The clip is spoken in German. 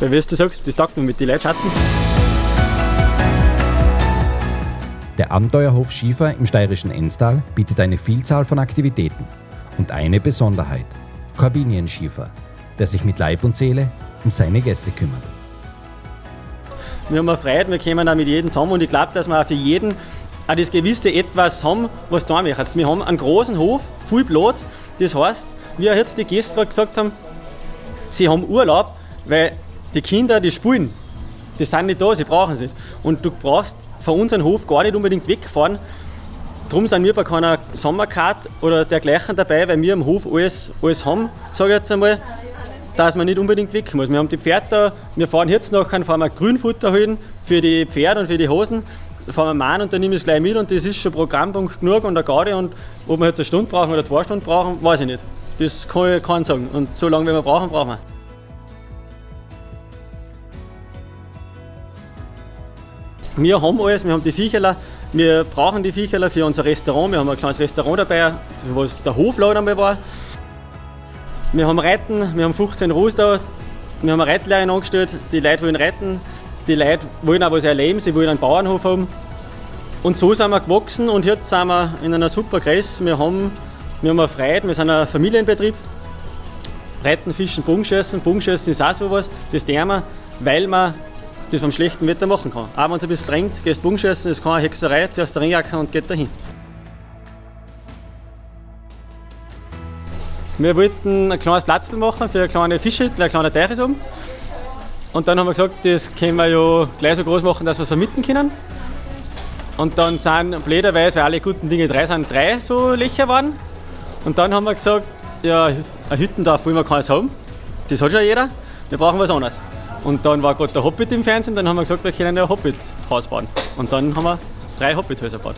Weil wie du sagst, das taugt mir mit den Leuten schätzen. Der Abenteuerhof Schiefer im steirischen Enstal bietet eine Vielzahl von Aktivitäten und eine Besonderheit: Korbinienschiefer, der sich mit Leib und Seele um seine Gäste kümmert. Wir haben eine Freude, wir kommen auch mit jedem zusammen und ich glaube, dass wir auch für jeden auch das gewisse Etwas haben, was da möchten. Wir haben einen großen Hof, viel Platz, das heißt, wie jetzt die Gäste gerade gesagt haben, sie haben Urlaub, weil die Kinder, die spielen, die sind nicht da, sie brauchen es nicht. Und du brauchst von unserem Hof gar nicht unbedingt wegfahren. Darum sind wir bei keiner Sommercard oder dergleichen dabei, weil wir am Hof alles haben, sage ich jetzt einmal, dass man nicht unbedingt weg muss. Wir haben die Pferde da, wir fahren jetzt nachher, fahren wir Grünfutter holen für die Pferde und für die Hosen, fahren wir Mahn und dann nehme ich es gleich mit und das ist schon Programmpunkt genug und eine Gaudi und ob wir jetzt eine Stunde brauchen oder 2 Stunden brauchen, weiß ich nicht. Das kann ich keinen sagen und so lange wie wir brauchen, brauchen wir. Wir haben alles, wir haben die Viecherler, wir brauchen die Viecherler für unser Restaurant, wir haben ein kleines Restaurant dabei, was der Hofladen einmal war. Wir haben Reiten, wir haben 15 Roos da, wir haben eine Reitlehrerin angestellt, die Leute wollen reiten, die Leute wollen auch was erleben, sie wollen einen Bauernhof haben. Und so sind wir gewachsen und jetzt sind wir in einer super Größe, wir haben eine Freude, wir sind ein Familienbetrieb. Reiten, Fischen, Bogenschießen. Bogenschießen ist auch sowas, das tun wir, weil man das beim schlechten Wetter machen kann. Auch wenn es ein bisschen regnet, gehst Bogenschießen, das ist keine Hexerei, zuerst der Ringjacke und geht dahin. Wir wollten ein kleines Platzl machen für eine kleine Fischhütte, weil ein kleiner Teich ist oben. Und dann haben wir gesagt, das können wir ja gleich so groß machen, dass wir es vermieten können. Und dann sind blöderweise, weil alle guten Dinge 3 so Löcher waren. Und dann haben wir gesagt, ja, ein Hüttendorf wollen wir keins haben. Das hat schon jeder, wir brauchen was anderes. Und dann war gerade der Hobbit im Fernsehen, dann haben wir gesagt, wir können ja ein Hobbit-Haus bauen. Und dann haben wir 3 Hobbit-Häuser gebaut.